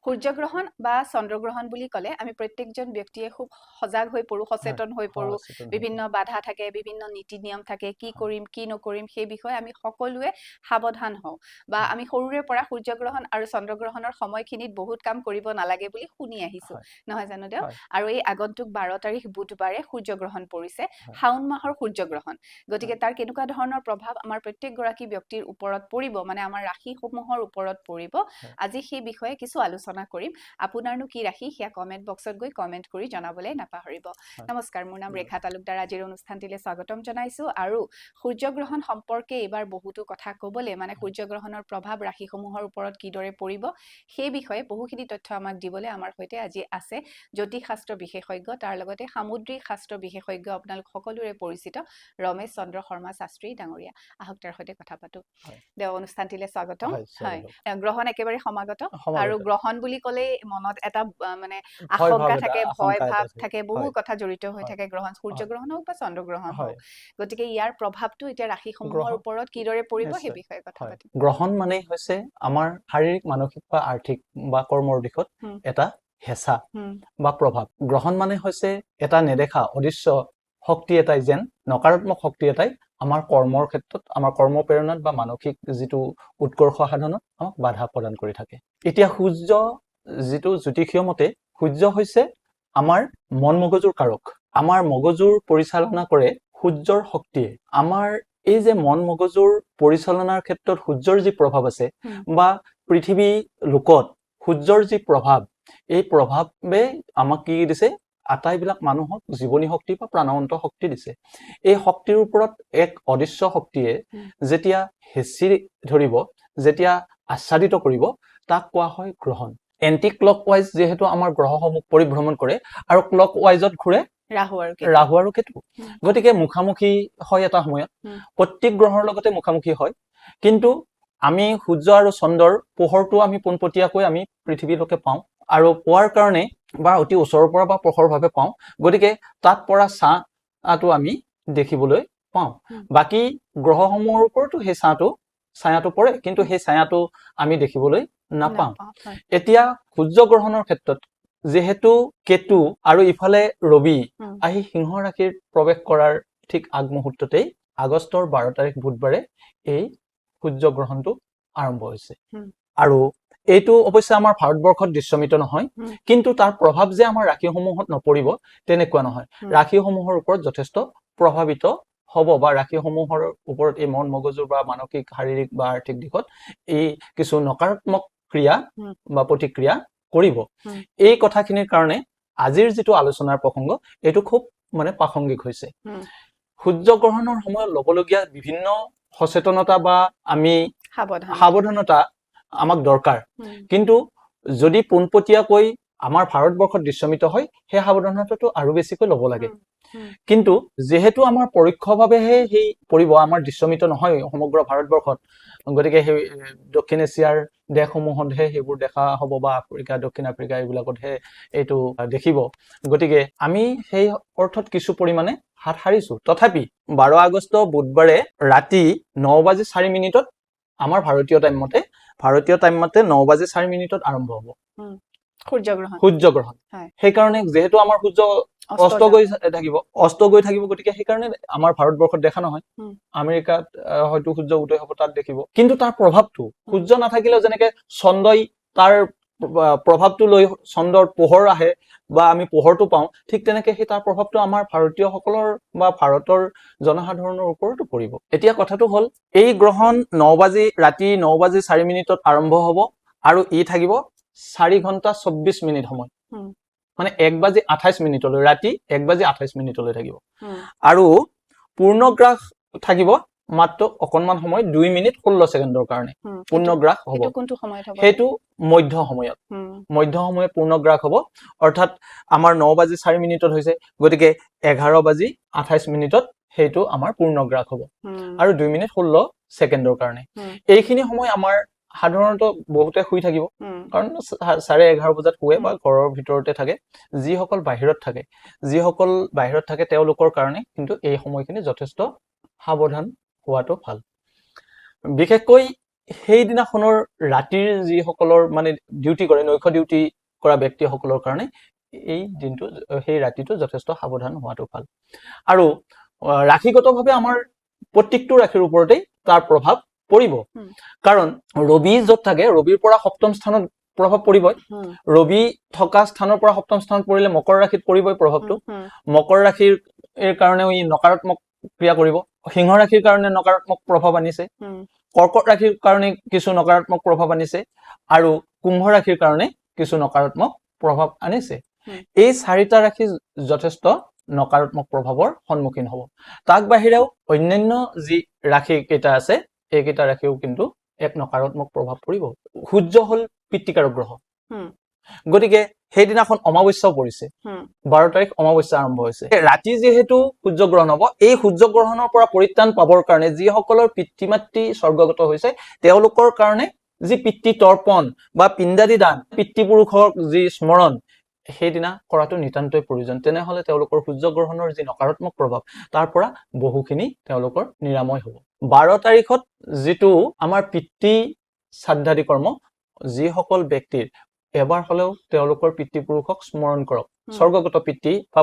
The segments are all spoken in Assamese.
সূৰ্যগ্ৰহণ বা চন্দ্ৰগ্ৰহণ বুলি ক'লে আমি প্ৰত্যেকজন ব্যক্তিয়ে খুব সজাগ হৈ পৰো, সচেতন হৈ পৰো। বিভিন্ন বাধা থাকে, বিভিন্ন নীতি নিয়ম থাকে, কি কৰিম কি নকৰিম সেই বিষয়ে আমি সকলোৱে সাৱধান হওঁ। বা আমি সৰুৰে পৰা সূৰ্যগ্ৰহণ আৰু চন্দ্ৰগ্ৰহণৰ সময়খিনিত বহুত কাম কৰিব নালাগে বুলি শুনি আহিছো, নহয় জানো দেও? আৰু এই আগন্তুক 12 তাৰিখ বুধবাৰে সূৰ্যগ্ৰহণ পৰিছে, শাওণ মাহৰ সূৰ্যগ্ৰহণ। গতিকে তাৰ কেনেকুৱা ধৰণৰ প্ৰভাৱ আমাৰ প্ৰত্যেকগৰাকী ব্যক্তিৰ ওপৰত পৰিব, মানে আমাৰ ৰাশিসমূহৰ ওপৰত পৰিব, আজি সেই বিষয়ে কিছু আলোচনা কৰিম। আপোনাৰনো কি ৰাশি সেয়া কমেন্ট বক্সত গৈ কমেন্ট কৰি জনাবলৈ নাপাহৰিব। নমস্কাৰ, মোৰ নাম ৰেখা তালুকদাৰ। আজিৰ অনুষ্ঠানটিলে স্বাগতম জনাইছো। আৰু সূৰ্যগ্ৰহণ সম্পৰ্কে এইবাৰ বহুতো কথা ক'বলৈ, মানে সূৰ্যগ্ৰহণৰ প্ৰভাৱ ৰাশিসমূহৰ ওপৰত কিদৰে পৰিব সেই বিষয়ে বহুখিনি তথ্য আমাক দিবলৈ আমাৰ সৈতে আজি আছে জ্যোতিষ শাস্ত্ৰ বিশেষজ্ঞ, তাৰ লগতে সামুদ্ৰিক শাস্ত্ৰ বিশেষজ্ঞ, আপোনালোক সকলোৰে পৰিচিত ৰমেশ চন্দ্ৰ শৰ্মা শাস্ত্ৰী ডাঙৰীয়া। আহক তাৰ সৈতে কথা পাতো। দেও, অনুষ্ঠানটিলে স্বাগতম। হয়, গ্ৰহণ একেবাৰে সমাগত, আৰু গ্ৰহণ বুলি ক'লে মনত এটা মানে আশংকা থাকে, ভয় ভাৱ থাকে, বহু কথা জড়িত হৈ থাকে গ্ৰহণ, সূৰ্যগ্ৰহণ হওক বা চন্দ্ৰগ্ৰহণ হওক। গতিকে ইয়াৰ প্ৰভাৱটো এতিয়া ৰাশিসমূহৰ ওপৰত কিদৰে পৰিব সেই বিষয়ে কথা পাতিম। গ্ৰহণ মানে হৈছে আমাৰ শাৰীৰিক, মানসিক বা আৰ্থিক বা কৰ্মৰ দিশত এটা হেঁচা বা প্ৰভাৱ। গ্ৰহণ মানে হৈছে এটা নেদেখা অদৃশ্য শক্তি এটাই, যেন নকাৰাত্মক শক্তি এটাই আমাৰ কৰ্মৰ ক্ষেত্ৰত, আমাৰ কৰ্ম প্ৰেৰণাত বা মানসিক যিটো উৎকৰ্ষ সাধনত আমাক বাধা প্ৰদান কৰি থাকে। এতিয়া সূৰ্য, যিটো জ্যোতিষীয় মতে সূৰ্য হৈছে আমাৰ মন মগজুৰ কাৰক। আমাৰ মগজুৰ পৰিচালনা কৰে সূৰ্যৰ শক্তিয়ে। আমাৰ এই যে মন মগজুৰ পৰিচালনাৰ ক্ষেত্ৰত সূৰ্যৰ যি প্ৰভাৱ আছে, বা পৃথিৱী লোকত সূৰ্যৰ যি প্ৰভাৱ, এই প্ৰভাৱে আমাক কি দিছে, আটাইবিলাক মানুহক জীৱনী শক্তি বা প্ৰাণৱন্ত শক্তি দিছে। এই শক্তিৰ ওপৰত এক অদৃশ্য শক্তিয়ে যেতিয়া হেঁচি ধৰিব, যেতিয়া আচ্ছাদিত কৰিব, তাক কোৱা হয় গ্ৰহণ। এণ্টি ক্লক ৱাইজ যিহেতু আমাৰ গ্ৰহসমূহ পৰিভ্ৰমণ কৰে, আৰু ক্লক ৱাইজত ঘূৰে ৰাহু আৰু কেতু। গতিকে মুখামুখি হয় এটা সময়ত, প্ৰত্যেক গ্ৰহৰ লগতে মুখামুখি হয়। কিন্তু আমি সূৰ্য আৰু চন্দ্ৰৰ পোহৰটো আমি পোনপটীয়াকৈ আমি পৃথিৱীলৈকে পাওঁ, আৰু পোৱাৰ কাৰণে বা অতি ওচৰৰ পৰা বা প্ৰখৰভাৱে পাওঁ। গতিকে তাত পৰা ছাঁটো আমি দেখিবলৈ পাওঁ। বাকী গ্ৰহসমূহৰ ওপৰতো সেই ছায়াটো পৰে, কিন্তু সেই ছায়াটো আমি দেখিবলৈ নাপাওঁ। এতিয়া সূৰ্যগ্ৰহণৰ ক্ষেত্ৰত যিহেতু কেতু আৰু ইফালে ৰবি আহি সিংহ ৰাশিৰ প্ৰৱেশ কৰাৰ ঠিক আগমুহূৰ্ততেই আগষ্টৰ 12 তাৰিখ বুধবাৰে এই সূৰ্যগ্ৰহণটো আৰম্ভ হৈছে। আৰু এইটো অৱশ্যে আমাৰ ভাৰতবৰ্ষত দৃশ্যমিত নহয়, কিন্তু তাৰ প্ৰভাৱ যে আমাৰ ৰাশিসমূহত নপৰিব তেনেকুৱা নহয়। ৰাশিসমূহৰ ওপৰত যথেষ্ট প্ৰভাৱিত হ'ব, বা ৰাশিসমূহৰ ওপৰত এই মন মগজুৰ বা মানসিক, শাৰীৰিক বা আৰ্থিক দিশত এই কিছু নকাৰাত্মক ক্ৰিয়া বা প্ৰতিক্ৰিয়া কৰিব। এই কথাখিনিৰ কাৰণে আজিৰ যিটো আলোচনাৰ প্ৰসংগ, এইটো খুব মানে প্ৰাসংগিক হৈছে। সূৰ্যগ্ৰহণৰ সময়ত ল'বলগীয়া বিভিন্ন সচেতনতা বা আমি সাৱধানতা আমাক দৰকাৰ। কিন্তু যদি পোনপটীয়াকৈ আমাৰ ভাৰতবৰ্ষত দৃশ্যমিত হয়, সেই সাৱধানতাটো আৰু বেছিকৈ ল'ব লাগে। কিন্তু যেহেতু আমাৰ পৰোক্ষভাৱেহে সেই পৰিব, আমাৰ দৃশ্যমিত নহয় সমগ্ৰ ভাৰতবৰ্ষত, গতিকে সেই দক্ষিণ এছিয়াৰ দেশসমূহতহে সেইবোৰ দেখা হ'ব, বা আফ্ৰিকা, দক্ষিণ আফ্ৰিকা এইবিলাকতহে এইটো দেখিব। গতিকে আমি সেই অৰ্থত কিছু পৰিমাণে হাত সাৰিছো। তথাপি 12 আগষ্ট বুধবাৰে ৰাতি 9:04 আমাৰ ভাৰতীয় টাইম মতে 9:04 আৰম্ভ হ'ব সূৰ্যগ্ৰহণ। সেইকাৰণে যিহেতু আমাৰ সূৰ্য অস্ত গৈ থাকিব, গতিকে সেইকাৰণে আমাৰ ভাৰতবৰ্ষত দেখা নহয়। আমেৰিকাত হয়তো সূৰ্য উদয় হ'ব, তাত দেখিব। কিন্তু তাৰ প্ৰভাৱটো সূৰ্য নাথাকিলেও, যেনেকে চন্দ্ৰই তাৰ প্ৰভাৱটো লৈ চন্দ্ৰৰ পোহৰ আহে বা আমি পোহৰটো পাওঁ, ঠিক তেনেকে সেই তাৰ প্ৰভাৱটো আমাৰ ভাৰতীয়সকলৰ বা ভাৰতৰ জনসাধাৰণৰ ওপৰতো পৰিব। এতিয়া কথাটো হ'ল, এই গ্ৰহণ ৰাতি 9:04 আৰম্ভ হ'ব, আৰু ই থাকিব 4 ঘণ্টা 24 মিনিট সময়, মানে 1:28 ৰাতি 1:28 থাকিব। আৰু পূৰ্ণগ্ৰাস থাকিব মাত্ৰ অকণমান সময়, 2 মিনিট 16 ছেকেণ্ডৰ কাৰণে পূৰ্ণগ্ৰাস হ'ব। সেইটো মধ্য সময়ত পূৰ্ণগ্ৰাস হ'ব। অৰ্থাৎ আমাৰ 9:04 হৈছে, গতিকে 11:28 সেইটো আমাৰ পূৰ্ণগ্ৰাস হ'ব, আৰু 2 মিনিট 16 ছেকেণ্ডৰ কাৰণে। এইখিনি সময় আমাৰ সাধাৰণতে বহুতে শুই থাকিব, কাৰণ 11:30 বজাত শুৱে বা ঘৰৰ ভিতৰতে থাকে। যিসকল বাহিৰত থাকে তেওঁলোকৰ কাৰণে কিন্তু এই সময়খিনি যথেষ্ট সাৱধান হোৱাটো ভাল। বিশেষকৈ সেইদিনাখনৰ ৰাতিৰ যিসকলৰ মানে ডিউটি কৰে, নৈশ ডিউটি কৰা ব্যক্তিসকলৰ কাৰণে এই দিনটো সেই ৰাতিটো যথেষ্ট সাৱধান হোৱাটো ভাল। আৰু ৰাশিগতভাৱে আমাৰ প্ৰত্যেকটো ৰাশিৰ ওপৰতেই তাৰ প্ৰভাৱ পৰিব, কাৰণ ৰবি য'ত থাকে ৰবিৰ পৰা সপ্তম স্থানত প্ৰভাৱ পৰিবই। ৰবি থকা স্থানৰ পৰা সপ্তম স্থানত পৰিলে মকৰ ৰাশিত পৰিবই প্ৰভাৱটো। মকৰ ৰাশিৰ কাৰণেও ই নকাৰাত্মক ক্ৰিয়া কৰিব, সিংহ ৰাশিৰ কাৰণে নকাৰাত্মক প্ৰভাৱ আনিছে, কৰ্কট ৰাশিৰ কাৰণে কিছু নকাৰাত্মক প্ৰভাৱ আনিছে, আৰু কুম্ভ ৰাশিৰ কাৰণে কিছু নকাৰাত্মক প্ৰভাৱ আনিছে। এই 4টা ৰাশি যথেষ্ট নকাৰাত্মক প্ৰভাৱৰ সন্মুখীন হ'ব। তাক বাহিৰেও অন্যান্য যি ৰাশি কেইটা আছে এইকেইটা ৰাশিও কিন্তু এক নকাৰাত্মক প্ৰভাৱ পৰিব। সূৰ্য হল পিতৃকাৰক গ্ৰহ, গতিকে সেইদিনাখন অমাৱস্যাও পৰিছে, 12 তাৰিখ অমাৱস্যা আৰম্ভ হৈছে। ৰাতি যিহেতু সূৰ্যগ্ৰহণ হ'ব, এই সূৰ্যগ্ৰহণৰ পৰা পৰিত্ৰাণ পাবৰ কাৰণে যিসকলৰ পিতৃ মাতৃ স্বৰ্গগত হৈছে তেওঁলোকৰ কাৰণে যি পিতৃ তৰ্পণ বা পিণ্ডাদি দান, পিতৃপুৰুষৰ যি স্মৰণ সেইদিনা কৰাটো নিতান্তই প্ৰয়োজন। তেনেহলে তেওঁলোকৰ সূৰ্যগ্ৰহণৰ যি নকাৰাত্মক প্ৰভাৱ তাৰ পৰা বহুখিনি তেওঁলোকৰ নিৰাময় হ'ব। 12 তাৰিখত যিটো আমাৰ পিতৃ শ্ৰাদ্ধাদি কৰ্ম, যিসকল ব্যক্তিৰ এবাৰ হলেও তেওঁলোকৰ পিতৃপুৰুষক স্মৰণ কৰক, স্বৰ্গগত পিতৃ বা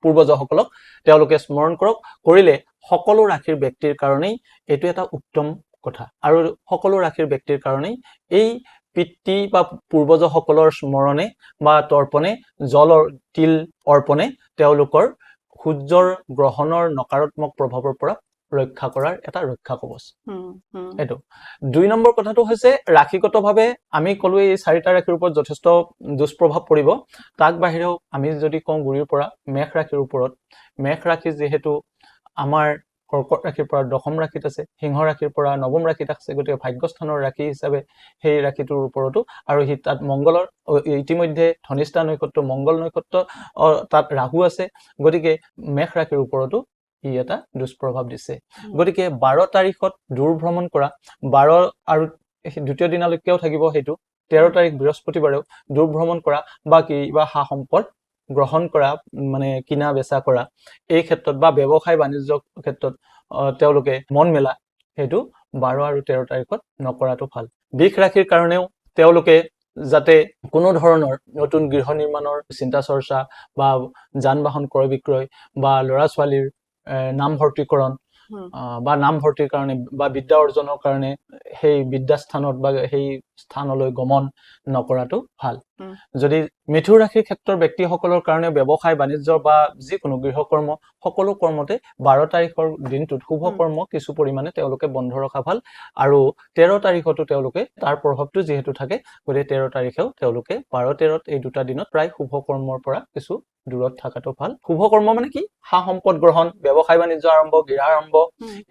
পূৰ্বজসকলক তেওঁলোকে স্মৰণ কৰক। কৰিলে সকলো ৰাশিৰ ব্যক্তিৰ কাৰণেই এইটো এটা উত্তম কথা, আৰু সকলো ৰাশিৰ ব্যক্তিৰ কাৰণেই এই পিতৃ বা পূৰ্বজসকলৰ স্মৰণে বা তৰ্পণে, জলৰ তিল অৰ্পণে তেওঁলোকৰ সূৰ্যৰ গ্ৰহণৰ নকাৰাত্মক প্ৰভাৱৰ পৰা ৰক্ষা কৰাৰ এটা ৰক্ষা কৱচ। এইটো 2 নম্বৰ কথাটো হৈছে ৰাশিগতভাৱে আমি ক'লো এই 4টা ৰাশিৰ ওপৰত যথেষ্ট দুষ্প্ৰভাৱ পৰিব। তাক বাহিৰেও আমি যদি কওঁ গুৰিৰ পৰা মেষ ৰাশিৰ ওপৰত, মেষ ৰাশি যিহেতু আমাৰ কৰ্কট ৰাশিৰ পৰা 10ম ৰাশিত আছে, সিংহ ৰাশিৰ পৰা 9ম ৰাশিত আছে, গতিকে ভাগ্যস্থানৰ ৰাশি হিচাপে সেই ৰাশিটোৰ ওপৰতো, আৰু তাত মংগলৰ ইতিমধ্যে ধনিষ্ঠা নক্ষত্ৰ, মংগল নক্ষত্ৰ, তাত ৰাহু আছে, গতিকে মেষ ৰাশিৰ ওপৰতো ই এটা দুষ্প্ৰভাৱ দিছে। গতিকে 12 তাৰিখত দূৰ ভ্ৰমণ কৰা, 12 আৰু দ্বিতীয় দিনালৈকেও থাকিব সেইটো, 13 তাৰিখ বৃহস্পতিবাৰেও দূৰ ভ্ৰমণ কৰা বা কিবা সা সম্পদ গ্ৰহণ কৰা, মানে কিনা বেচা কৰা, এই ক্ষেত্ৰত বা ব্যৱসায় বাণিজ্য ক্ষেত্ৰত তেওঁলোকে মন মেলা, সেইটো 12 আৰু 13 তাৰিখত নকৰাটো ভাল। বৃষ ৰাশিৰ কাৰণেও তেওঁলোকে যাতে কোনো ধৰণৰ নতুন গৃহ নিৰ্মাণৰ চিন্তা চৰ্চা বা যান বাহন ক্ৰয় বিক্ৰয় বা ল'ৰা ছোৱালীৰ নামভৰ্তিকৰণ বা নামভৰ্তিৰ কাৰণে বা বিদ্যা অৰ্জনৰ কাৰণে সেই বিদ্যাস্থানত বা সেই স্থানলৈ গমন নকৰাটো ভাল। যদি মিথুন ৰাশিৰ ক্ষেত্ৰৰ ব্যক্তিসকলৰ কাৰণে ব্যৱসায় বাণিজ্য বা যিকোনো গৃহকৰ্ম সকলো কৰ্মতে 12 তাৰিখৰ দিনটোত শুভ কৰ্ম কিছু পৰিমাণে তেওঁলোকে বন্ধ ৰখা ভাল। আৰু 13 তাৰিখতো তেওঁলোকে তাৰ প্ৰভাৱটো যিহেতু থাকে, গতিকে 13 তাৰিখেও তেওঁলোকে 12-13 এই দুটা দিনত প্ৰায় শুভ কৰ্মৰ পৰা কিছু দূৰত থকাটো ভাল। শুভ কৰ্ম মানে কি? সা সম্পদ গ্ৰহণ, ব্যৱসায় বাণিজ্য আৰম্ভ, গৃহ আৰম্ভ,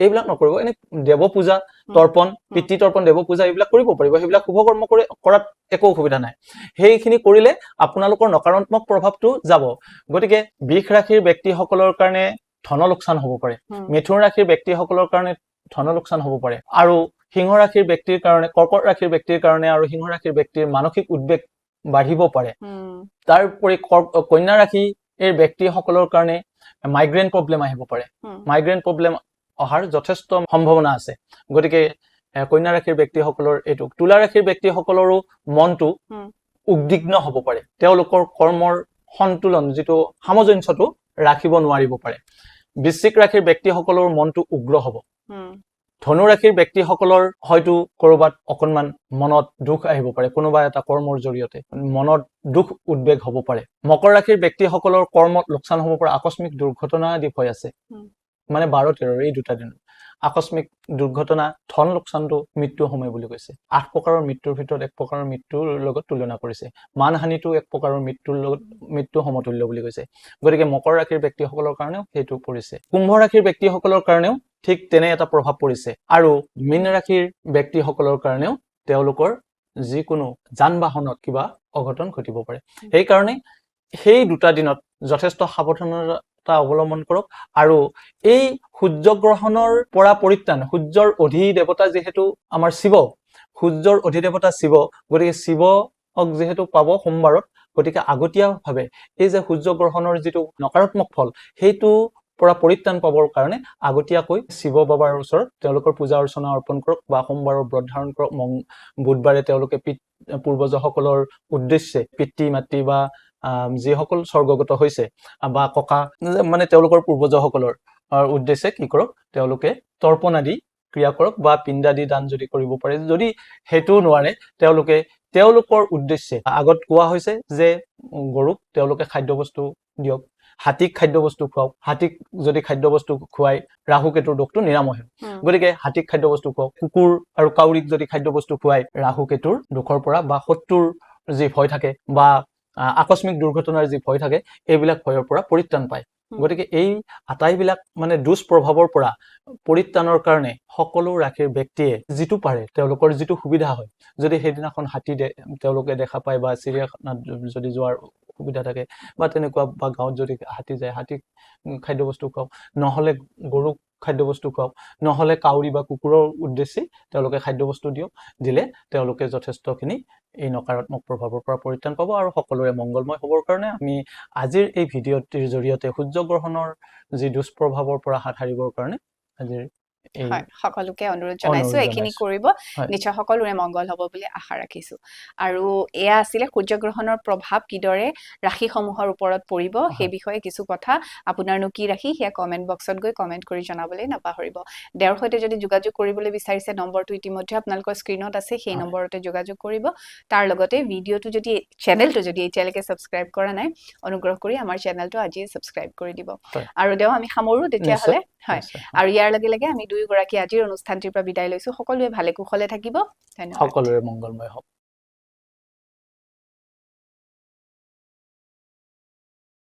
এইবিলাক নকৰিব। এনে দেৱ পূজা, তৰ্পণ, পিতৃ তৰ্পণ, দেৱ পূজা এইবিলাক কৰিব পাৰিব, সেইবিলাক শুভ কৰ্ম কৰাত একো অসুবিধা নাই। সেইখিনি কৰিলে আপোনালোকৰ নকাৰাত্মক প্ৰভাৱটো যাব। গতিকে বৃষ ৰাশিৰ ব্যক্তিসকলৰ কাৰণে ধন লোকচান হ'ব পাৰে, মিথুন ৰাশিৰ ব্যক্তিসকলৰ কাৰণে ধন লোকচান হ'ব পাৰে, আৰু সিংহ ৰাশিৰ ব্যক্তিৰ কাৰণে, কৰ্কট ৰাশিৰ ব্যক্তিৰ কাৰণে আৰু সিংহ ৰাশিৰ ব্যক্তিৰ মানসিক উদ্বেগ বাঢ়িব পাৰে। তাৰোপৰি কন্যা ৰাশিৰ ব্যক্তিসকলৰ কাৰণে মাইগ্ৰেন প্ৰব্লেম আহিব পাৰে, মাইগ্ৰেন প্ৰব্লেম অহাৰ যথেষ্ট সম্ভাৱনা আছে। গতিকে কন্যা ৰাশিৰ ব্যক্তিসকলৰ এইটো, তুলা ৰাশিৰ ব্যক্তিসকলৰো মনটো উদ্বিগ্ন হ'ব পাৰে, তেওঁলোকৰ কৰ্মৰ সন্তুলন যিটো সামঞ্জস্যটো ৰাখিব নোৱাৰিব পাৰে। বৃশ্চিক ৰাশিৰ ব্যক্তিসকলৰ মনটো উগ্ৰ হ'ব। ধনু ৰাশিৰ ব্যক্তিসকলৰ হয়তো কৰবাত অকণমান মনত দুখ আহিব পাৰে, কোনোবা এটা কৰ্মৰ জৰিয়তে মনত দুখ উদ্বেগ হ'ব পাৰে। মকৰ ৰাশিৰ ব্যক্তিসকলৰ কৰ্মত লোকচান হ'ব পাৰে, আকস্মিক দুৰ্ঘটনা আদি হৈ আছে, মানে 12-13 এই দুটা দিন আকস্মিক দুৰ্ঘটনা, ধন লোকচানটো মৃত্যু সময় বুলি কৈছে। 8 প্ৰকাৰৰ মৃত্যুৰ ভিতৰত 1 প্ৰকাৰৰ মৃত্যুৰ লগত তুলনা কৰিছে। মানহানিটো 1 প্ৰকাৰৰ মৃত্যুৰ লগত মৃত্যু সমতুল্য বুলি কৈছে। গতিকে মকৰ ৰাশিৰ ব্যক্তিসকলৰ কাৰণেও সেইটো পৰিছে। কুম্ভ ৰাশিৰ ব্যক্তিসকলৰ কাৰণেও ঠিক তেনে এটা প্ৰভাৱ পৰিছে। আৰু মীন ৰাশিৰ ব্যক্তিসকলৰ কাৰণেও তেওঁলোকৰ যিকোনো যান বাহনত কিবা অঘটন ঘটিব পাৰে। সেইকাৰণে সেই দুটা দিনত যথেষ্ট সাৱধানতা অৱলম্বন কৰক। আৰু এই সূৰ্যগ্ৰহণৰ পৰা পৰিত্ৰাণ, সূৰ্যৰ অধিদেৱতা যিহেতু আমাৰ শিৱ, সূৰ্যৰ অধিদেৱতা শিৱ, গতিকে শিৱক যিহেতু পাব সোমবাৰত, গতিকে আগতীয়াভাৱে এই যে সূৰ্যগ্ৰহণৰ যিটো নকাৰাত্মক ফল সেইটো পৰা পৰিত্ৰাণ পাবৰ কাৰণে আগতীয়াকৈ শিৱ বাবাৰ ওচৰত তেওঁলোকৰ পূজা অৰ্চনা অৰ্পণ কৰক বা সোমবাৰৰ ব্ৰত ধাৰণ কৰক বুধবাৰে তেওঁলোকে পূৰ্বজসকলৰ উদ্দেশ্যে পিতৃ মাতৃ বা যিসকল স্বৰ্গগত হৈছে বা ককা মানে তেওঁলোকৰ পূৰ্বজসকলৰ উদ্দেশ্যে কি কৰক তেওঁলোকে তৰ্পণ আদি ক্ৰিয়া কৰক বা পিণ্ডাদি দান যদি কৰিব পাৰে যদি সেইটো নোৱাৰে তেওঁলোকে তেওঁলোকৰ উদ্দেশ্যে আগত কোৱা হৈছে যে গৰুক তেওঁলোকে খাদ্যবস্তু দিয়ক হাতীক খাদ্যবস্তু খুৱাওক হাতীক যদি খাদ্যবস্তু খুৱাই ৰাহু কেতুৰ দোষটো নিৰাময় হয় গতিকে হাতীক খাদ্যবস্তু খুৱাওক কুকুৰ আৰু কাউৰীক যদি খাদ্যবস্তু খুৱাই ৰাহু কেতুৰ দোষৰ পৰা বা শত্ৰুৰ যি ভয় থাকে বা আকস্মিক দুৰ্ঘটনাৰ যি ভয় থাকে এইবিলাক ভয়ৰ পৰা পৰিত্ৰাণ পায় গতিকে এই আটাইবিলাক মানে দুষ্প্ৰভাৱৰ পৰা পৰিত্ৰাণৰ কাৰণে সকলো ৰাশিৰ ব্যক্তিয়ে যিটো পাৰে তেওঁলোকৰ যিটো সুবিধা হয় যদি সেইদিনাখন হাতী তেওঁলোকে দেখা পায় বা চিৰিয়াখানাত যদি যোৱাৰ সুবিধা থাকে বা তেনেকুৱা বা গাঁৱত যদি হাতী যায় হাতীক খাদ্যবস্তু খুৱাওক নহলে গৰুক খাদ্যবস্তু খুৱাওক নহলে কাউৰী বা কুকুৰৰ উদ্দেশ্যে তেওঁলোকে খাদ্যবস্তু দিয়ক দিলে তেওঁলোকে যথেষ্টখিনি এই নকাৰাত্মক প্ৰভাৱৰ পৰা পৰিত্ৰাণ পাব আৰু সকলোৰে মংগলময় হ'বৰ কাৰণে আমি আজিৰ এই ভিডিঅ'টিৰ জৰিয়তে সূৰ্য গ্ৰহণৰ যি দুষ্প্ৰভাৱৰ পৰা হাত সাৰিবৰ কাৰণে আজিৰ সকলোকে অনুৰোধ জনাইছো এইখিনি কৰিব নিশ্চয় সকলোৰে মংগল হ'ব বুলি আশা ৰাখিছো আৰু এয়া আছিলে সূৰ্য গ্ৰহণৰ প্ৰভাৱ কিদৰে ৰাশিসমূহৰ ওপৰত পৰিব সেই বিষয়ে কিছু কথা আপোনাৰনো কি ৰাশি সেয়া কমেন্ট বক্সত গৈ কমেন্ট কৰি জনাবলৈ নাপাহৰিব তেওঁৰ সৈতে যদি যোগাযোগ কৰিবলৈ বিচাৰিছে নম্বৰটো ইতিমধ্যে আপোনালোকৰ স্ক্ৰীনত আছে সেই নম্বৰতে যোগাযোগ কৰিব তাৰ লগতে ভিডিঅ'টো যদি চেনেলটো যদি এতিয়ালৈকে সাবস্ক্ৰাইব কৰা নাই অনুগ্ৰহ কৰি আমাৰ চেনেলটো আজি সাবস্ক্ৰাইব কৰি দিব আৰু দেও আমি সামৰো তেতিয়াহলে হয় আৰু ইয়াৰ লগে লগে আমি দুয়োগৰাকী আজিৰ অনুষ্ঠানটিৰ পৰা বিদায় লৈছো সকলোৱে ভালে কুশলে থাকিব ধন্যবাদ সকলোৰে মংগলময় হওক